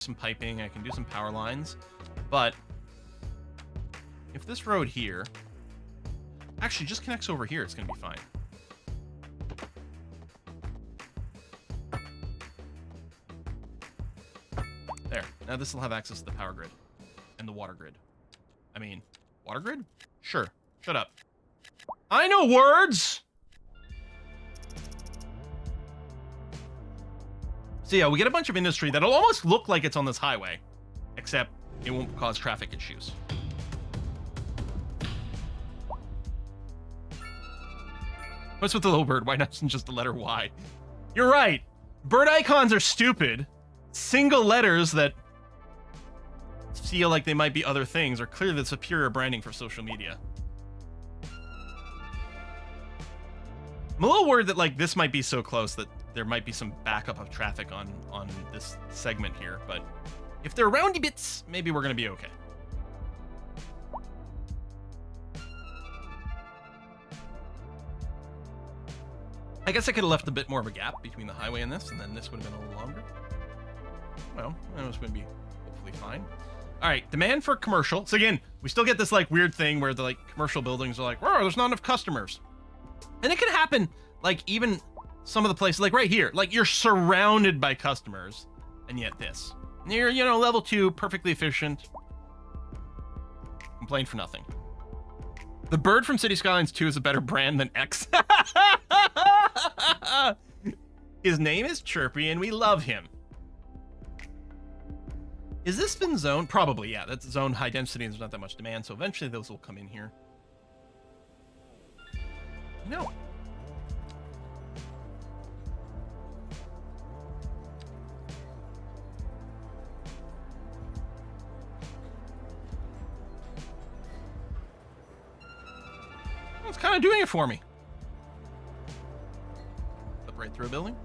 some piping, I can do some power lines, but if this road here actually just connects over here, it's going to be fine. There. Now this will have access to the power grid and the water grid. I mean, water grid? Sure. Shut up. I know words! So yeah, we get a bunch of industry that'll almost look like it's on this highway, except it won't cause traffic issues. What's with the little bird? Why not just the letter Y? You're right. Bird icons are stupid. Single letters that feel like they might be other things are clearly the superior branding for social media. I'm a little worried that like this might be so close that there might be some backup of traffic on this segment here, but if they're roundy bits, maybe we're gonna be okay. I guess I could have left a bit more of a gap between the highway and this, and then this would have been a little longer. Well, that was going to be hopefully fine. All right, demand for commercial. So again, we still get this like weird thing where the like commercial buildings are like, oh, there's not enough customers. And it could happen like even some of the places like right here, like you're surrounded by customers and yet this. And you're, you know, level 2, perfectly efficient. Complain for nothing. The bird from City Skylines 2 is a better brand than X. His name is Chirpy and we love him. Is this been zoned? Probably, yeah. That's zoned high density and there's not that much demand, so eventually those will come in here. No. It's kind of doing it for me. Flip right through a building.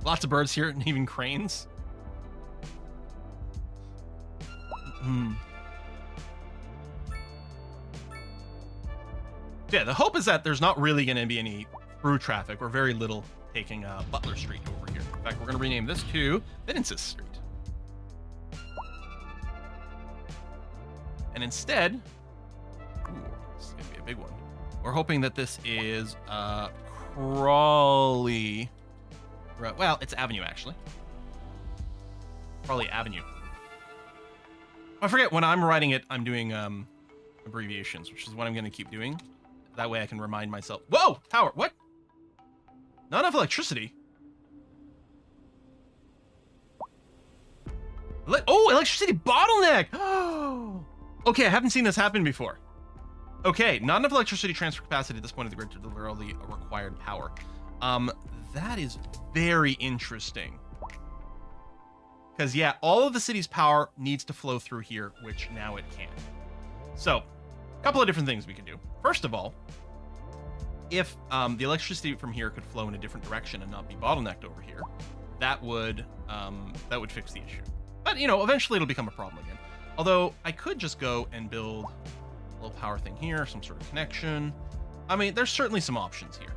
Lots of birds here, and even cranes. Yeah, the hope is that there's not really going to be any through traffic or very little taking Butler Street over here. In fact, we're going to rename this to Vincennes Street. And instead, ooh, this is going to be a big one. We're hoping that this is Crawley. Well, it's Avenue, actually. Crawley Avenue. I forget, when I'm writing it, I'm doing abbreviations, which is what I'm going to keep doing. That way I can remind myself. Whoa! Power! What? Not enough electricity? Oh, electricity bottleneck! Oh! Okay, I haven't seen this happen before. Okay, not enough electricity transfer capacity at this point of the grid to deliver all the required power. That is very interesting. Because, yeah, all of the city's power needs to flow through here, which now it can. So, a couple of different things we can do. First of all, if the electricity from here could flow in a different direction and not be bottlenecked over here, that would fix the issue. But, you know, eventually it'll become a problem again. Although, I could just go and build a little power thing here, some sort of connection. I mean, there's certainly some options here.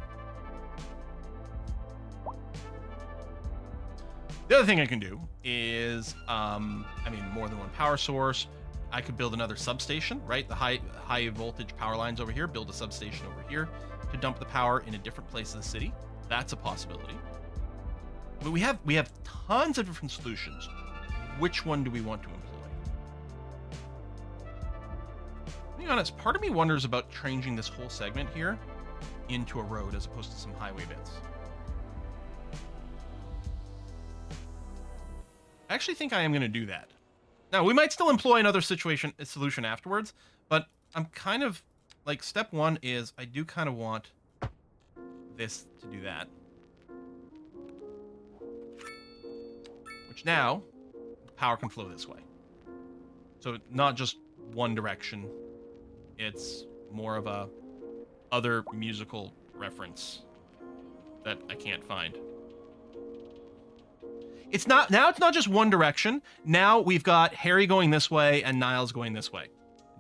The other thing I can do is, I mean, more than one power source. I could build another substation, right? The high voltage power lines over here, build a substation over here to dump the power in a different place of the city. That's a possibility. But we have tons of different solutions. Which one do we want to employ? To be honest, part of me wonders about changing this whole segment here into a road as opposed to some highway bits. I actually think I am going to do that. Now, we might still employ another solution afterwards, but I'm kind of, like, step one is I do kind of want this to do that. Which now, power can flow this way. So not just one direction, it's more of a other musical reference that I can't find. It's not just one direction. Now we've got Harry going this way and Niles going this way.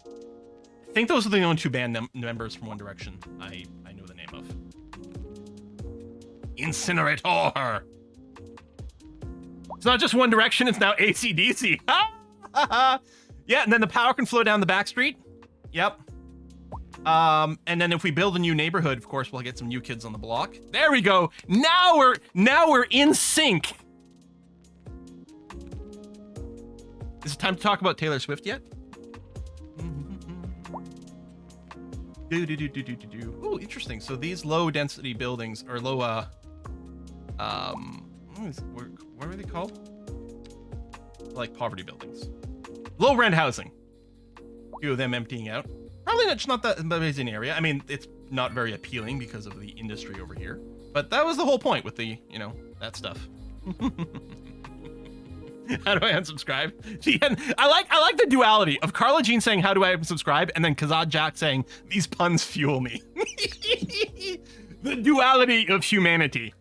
I think those are the only two band members from One Direction I know the name of. Incinerator! It's not just one direction, it's now AC/DC. Yeah, and then the power can flow down the back street. Yep. And then if we build a new neighborhood, of course, we'll get some new kids on the block. There we go. Now we're in sync. Is it time to talk about Taylor Swift yet? Oh, interesting. So these low density buildings or low what are they called? Like poverty buildings. Low rent housing. A few of them emptying out. Probably not that amazing area. I mean, it's not very appealing because of the industry over here. But that was the whole point with the, you know, that stuff. How do I unsubscribe? I like the duality of Carla Jean saying, how do I unsubscribe? And then Kazad Jack saying, these puns fuel me. The duality of humanity.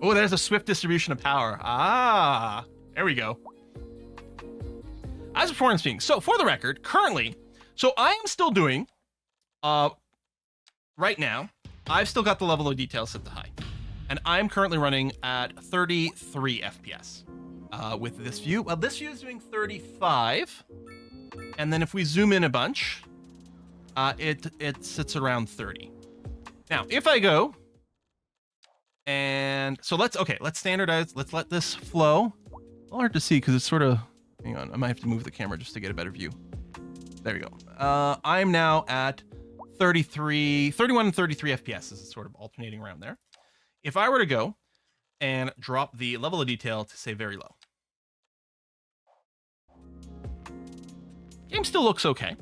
Oh, there's a swift distribution of power. Ah, there we go. As performance being, so for the record, currently, so I am still doing, right now, I've still got the level of detail set to high. And I'm currently running at 33 FPS with this view. Well, this view is doing 35. And then if we zoom in a bunch, it sits around 30. Now, if I go, and so let's standardize. Let's let this flow. A little hard to see because it's sort of, hang on, I might have to move the camera just to get a better view. There we go. I'm now at 31 and 33 FPS. This is sort of alternating around there. If I were to go and drop the level of detail to say very low, game still looks okay.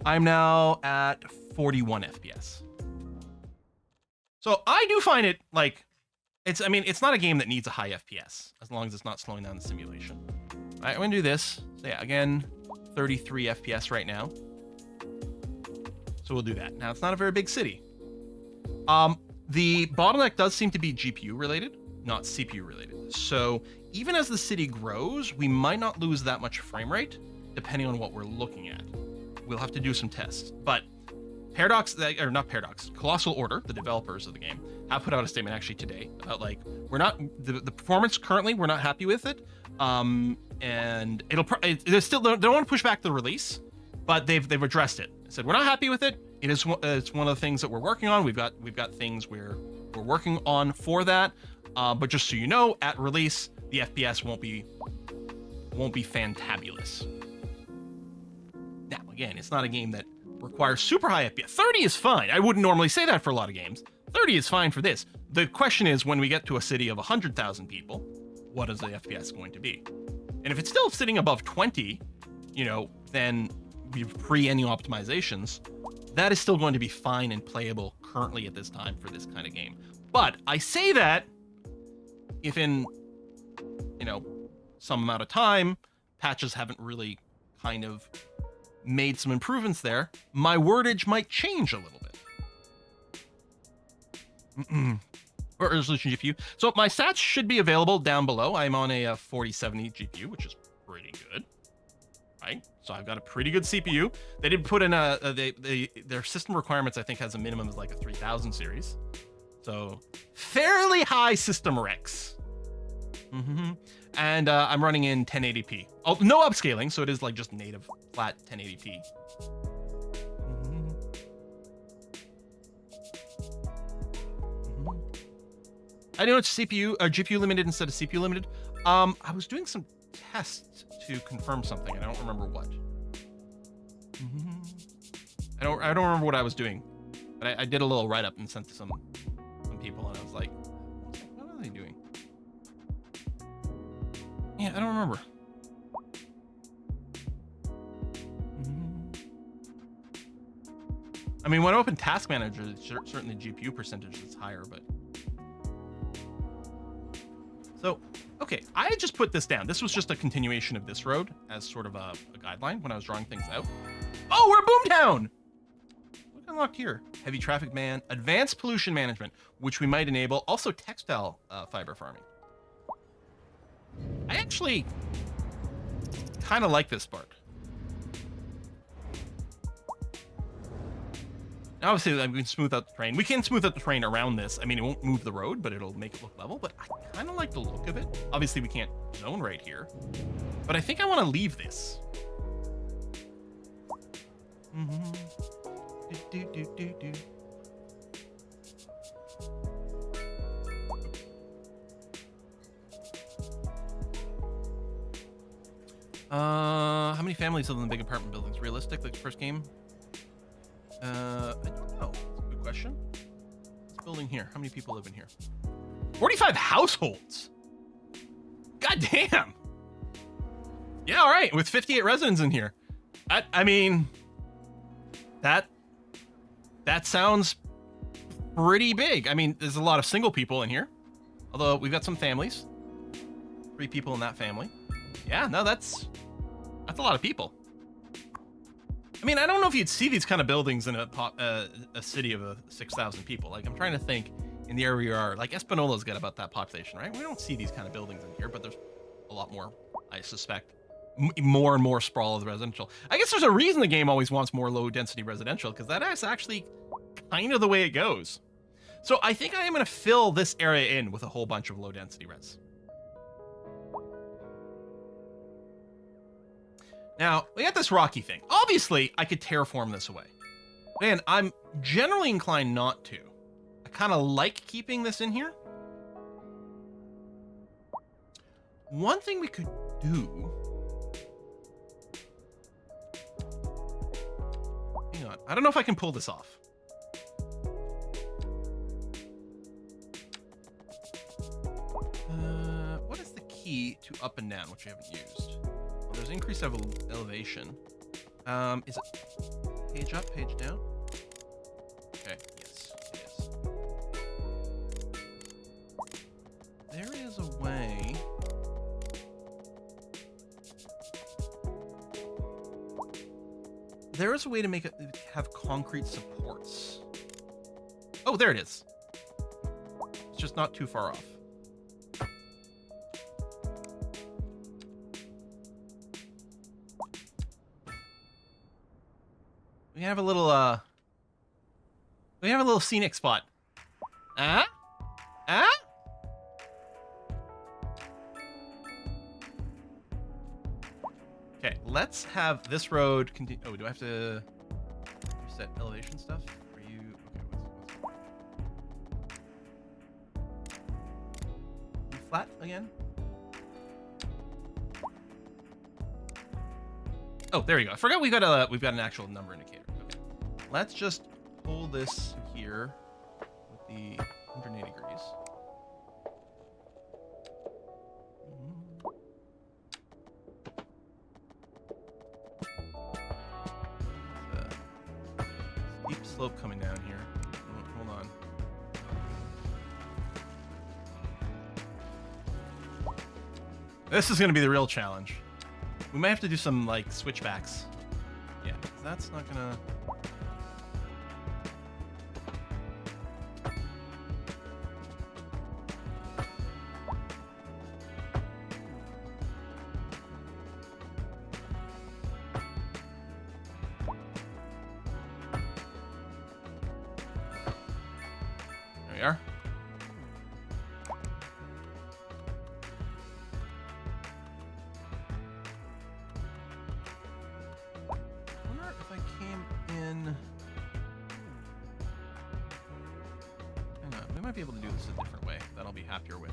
I'm now at 41 FPS. So I do find it like, it's not a game that needs a high FPS as long as it's not slowing down the simulation. All right, I'm gonna do this. So yeah, again, 33 FPS right now. So we'll do that. Now it's not a very big city. The bottleneck does seem to be GPU related, not CPU related. So even as the city grows, we might not lose that much frame rate, depending on what we're looking at. We'll have to do some tests. But Colossal Order, the developers of the game, have put out a statement actually today about like, the performance currently, we're not happy with it. And they don't want to push back the release, but they've addressed it. They said, we're not happy with it. It's one of the things that we're working on. We've got things we're working on for that. But just so you know, at release, the FPS won't be fantabulous. Now, again, it's not a game that requires super high FPS. 30 is fine. I wouldn't normally say that for a lot of games. 30 is fine for this. The question is, when we get to a city of 100,000 people, what is the FPS going to be? And if it's still sitting above 20, you know, then pre any optimizations, that is still going to be fine and playable currently at this time for this kind of game. But I say that if in, you know, some amount of time, patches haven't really kind of made some improvements there, my wordage might change a little bit. Or resolution GPU. So my stats should be available down below. I'm on a 4070 GPU, which is pretty good. Right? So I've got a pretty good CPU. They did put in their system requirements, I think, has a minimum is like a 3000 series. So fairly high system recs. And I'm running in 1080p. Oh, no upscaling, so it is like just native flat 1080p. I know it's GPU limited instead of CPU limited. I was doing some tests to confirm something, and I don't remember what. I don't remember what I was doing, but I did a little write up and sent to some people, and I was like, what are they doing? Yeah, I don't remember. I mean, when I open Task Manager, certainly GPU percentage is higher, but. So, okay, I just put this down. This was just a continuation of this road as sort of a guideline when I was drawing things out. Oh, we're Boomtown! Look unlocked here. Heavy traffic ban, advanced pollution management, which we might enable. Also textile fiber farming. I actually kind of like this part. Obviously, we can smooth out the terrain. We can smooth out the terrain around this. I mean, it won't move the road, but it'll make it look level. But I kind of like the look of it. Obviously, we can't zone right here. But I think I want to leave this. How many families live in the big apartment buildings? Realistic, like the first game? I don't know. That's a good question. This building here, how many people live in here? 45 households! God damn! Yeah, all right, with 58 residents in here. I mean, that sounds pretty big. I mean, there's a lot of single people in here. Although, we've got some families. 3 people in that family. Yeah, no, that's a lot of people. I mean, I don't know if you'd see these kind of buildings in a city of 6,000 people. Like, I'm trying to think in the area we are. Like, Espinola's got about that population, right? We don't see these kind of buildings in here, but there's a lot more, I suspect. More and more sprawl of the residential. I guess there's a reason the game always wants more low-density residential, because that is actually kind of the way it goes. So I think I am going to fill this area in with a whole bunch of low-density res. Now, we got this rocky thing. Obviously, I could terraform this away. Man, I'm generally inclined not to. I kind of like keeping this in here. One thing we could do... Hang on. I don't know if I can pull this off. What is the key to up and down, which we haven't used? There's increased elevation. Is it page up, page down? Okay, yes, it is. There is a way. There is a way to make it have concrete supports. Oh, there it is. It's just not too far off. We have a little, we have a little scenic spot. Okay, let's have this road continue. Oh, do I have to reset elevation stuff? Are you, okay, what's flat again? Oh, there you go. I forgot we've got an actual number indicator. Okay. Let's just pull this here with the 180 degrees. Steep slope coming down here. Hold on. This is going to be the real challenge. We might have to do some, like, switchbacks. Yeah, because that's not gonna... There we are. Be able to do this a different way that I'll be happier with.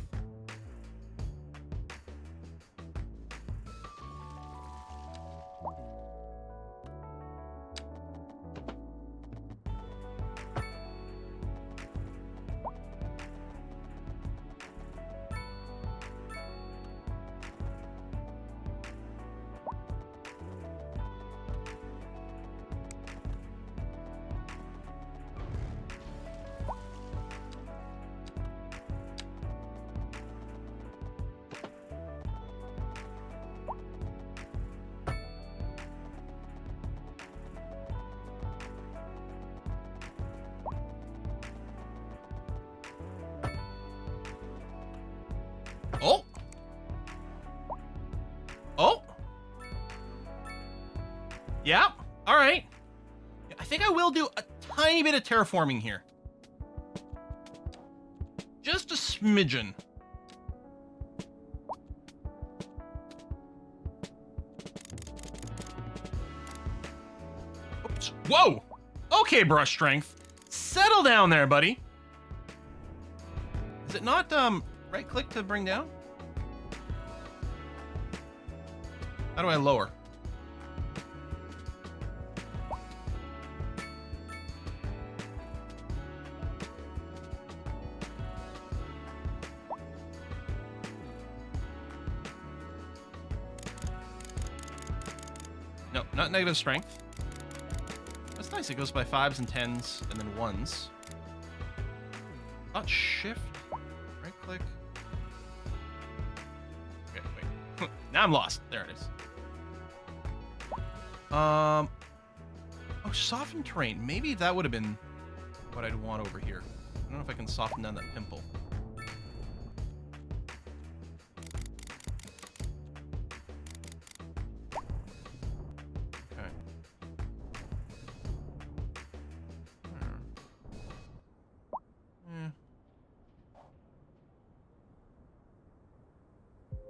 Oh! Oh! Yeah, all right. I think I will do a tiny bit of terraforming here. Just a smidgen. Oops. Whoa! Okay, brush strength. Settle down there, buddy. Is it not right click to bring down? How do I lower? No, not negative strength. That's nice. It goes by 5s and 10s and then 1s. Not shift. Right click. Okay, wait. Now I'm lost. There it is. Oh, soften terrain. Maybe that would have been what I'd want over here. I don't know if I can soften down that pimple. Okay.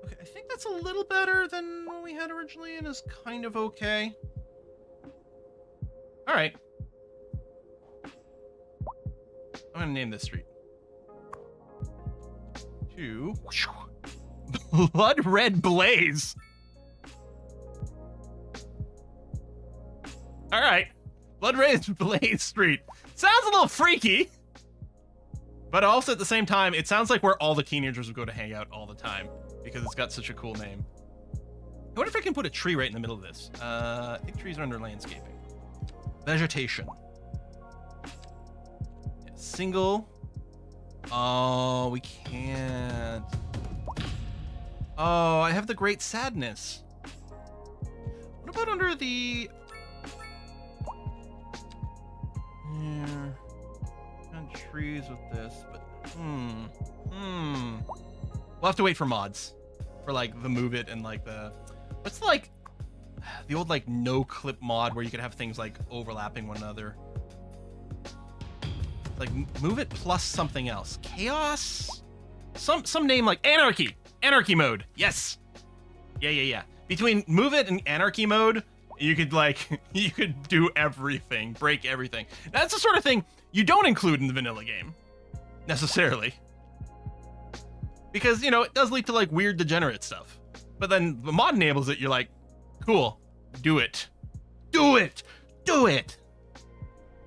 Okay, I think that's a little better than what we had originally and is kind of okay. All right. I'm gonna name this street. Blood Red Blaze. All right. Blood Red Blaze Street. Sounds a little freaky. But also at the same time, it sounds like where all the teenagers would go to hang out all the time because it's got such a cool name. I wonder if I can put a tree right in the middle of this. I think trees are under landscaping. Vegetation. Yeah, single. Oh, we can't. Oh, I have the Great Sadness. What about under the... Yeah. Got trees with this, but... We'll have to wait for mods. For, like, the move it and, like, the... What's, like... The old, like, no-clip mod where you could have things, like, overlapping one another. Like, move it plus something else. Chaos? Some name like Anarchy! Anarchy mode! Yes! Yeah. Between move it and Anarchy mode, you could, like, you could do everything. Break everything. That's the sort of thing you don't include in the vanilla game. Necessarily. Because, you know, it does lead to, like, weird degenerate stuff. But then the mod enables it, you're like, cool. Do it. Do it. Do it.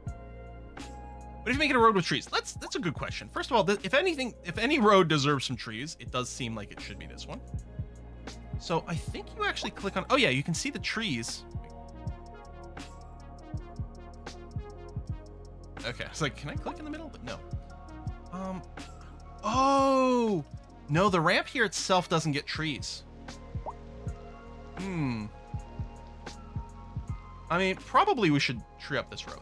What if you make it a road with trees? That's a good question. First of all, if any road deserves some trees, it does seem like it should be this one. So I think you actually click on... Oh yeah, you can see the trees. Okay, I was like, can I click in the middle? But no. Oh! No, the ramp here itself doesn't get trees. I mean, probably we should tree up this road.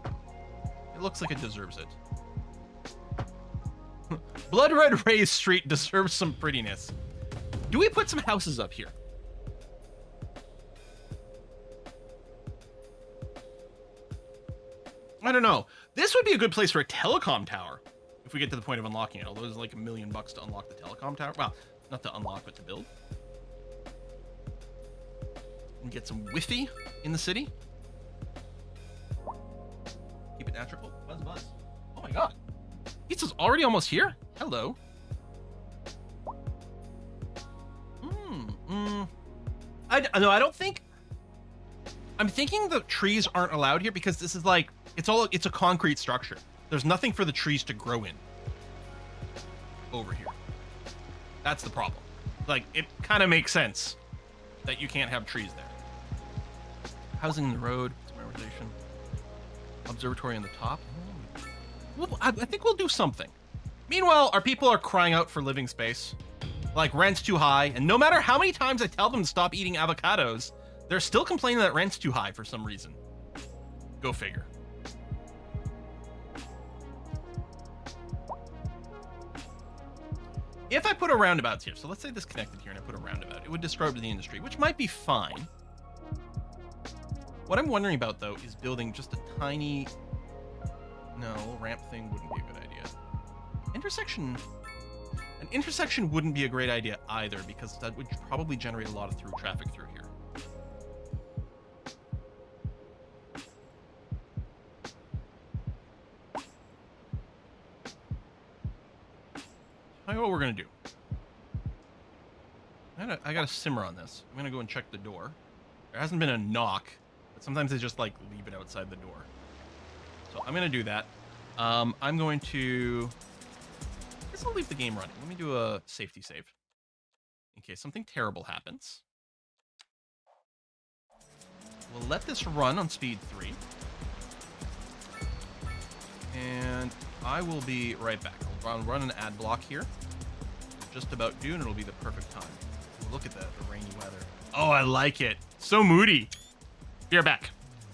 It looks like it deserves it. Blood Red Rays Street deserves some prettiness. Do we put some houses up here? I don't know. This would be a good place for a telecom tower if we get to the point of unlocking it. Although there's like $1 million to unlock the telecom tower. Well, not to unlock, but to build. And get some Wi-Fi in the city. Keep it natural. Oh, buzz. Oh my god. Pizza's already almost here? Hello. I don't think... I'm thinking the trees aren't allowed here because this is like... It's a concrete structure. There's nothing for the trees to grow in. Over here. That's the problem. Like, it kind of makes sense that you can't have trees there. Housing in the road. Memorization. Observatory on the top. Well, I think we'll do something. Meanwhile, our people are crying out for living space. Like, rent's too high, and no matter how many times I tell them to stop eating avocados, they're still complaining that rent's too high for some reason. Go figure. If I put a roundabout here, so let's say this connected here and I put a roundabout, it would describe to the industry, which might be fine. What I'm wondering about, though, is building just a tiny No, ramp thing wouldn't be a good idea. Intersection. An intersection wouldn't be a great idea either, because that would probably generate a lot of through traffic through here. Tell you what we're gonna do. I gotta simmer on this. I'm gonna go and check the door. There hasn't been a knock, but sometimes they just like leave it outside the door. So I'm gonna do that. I'm going to. I guess I'll leave the game running. Let me do a safety save in case something terrible happens. We'll let this run on speed 3. And I will be right back. I'll run an ad block here. Just about due, and it'll be the perfect time. Look at that, the rainy weather. Oh, I like it. So moody. Be right back.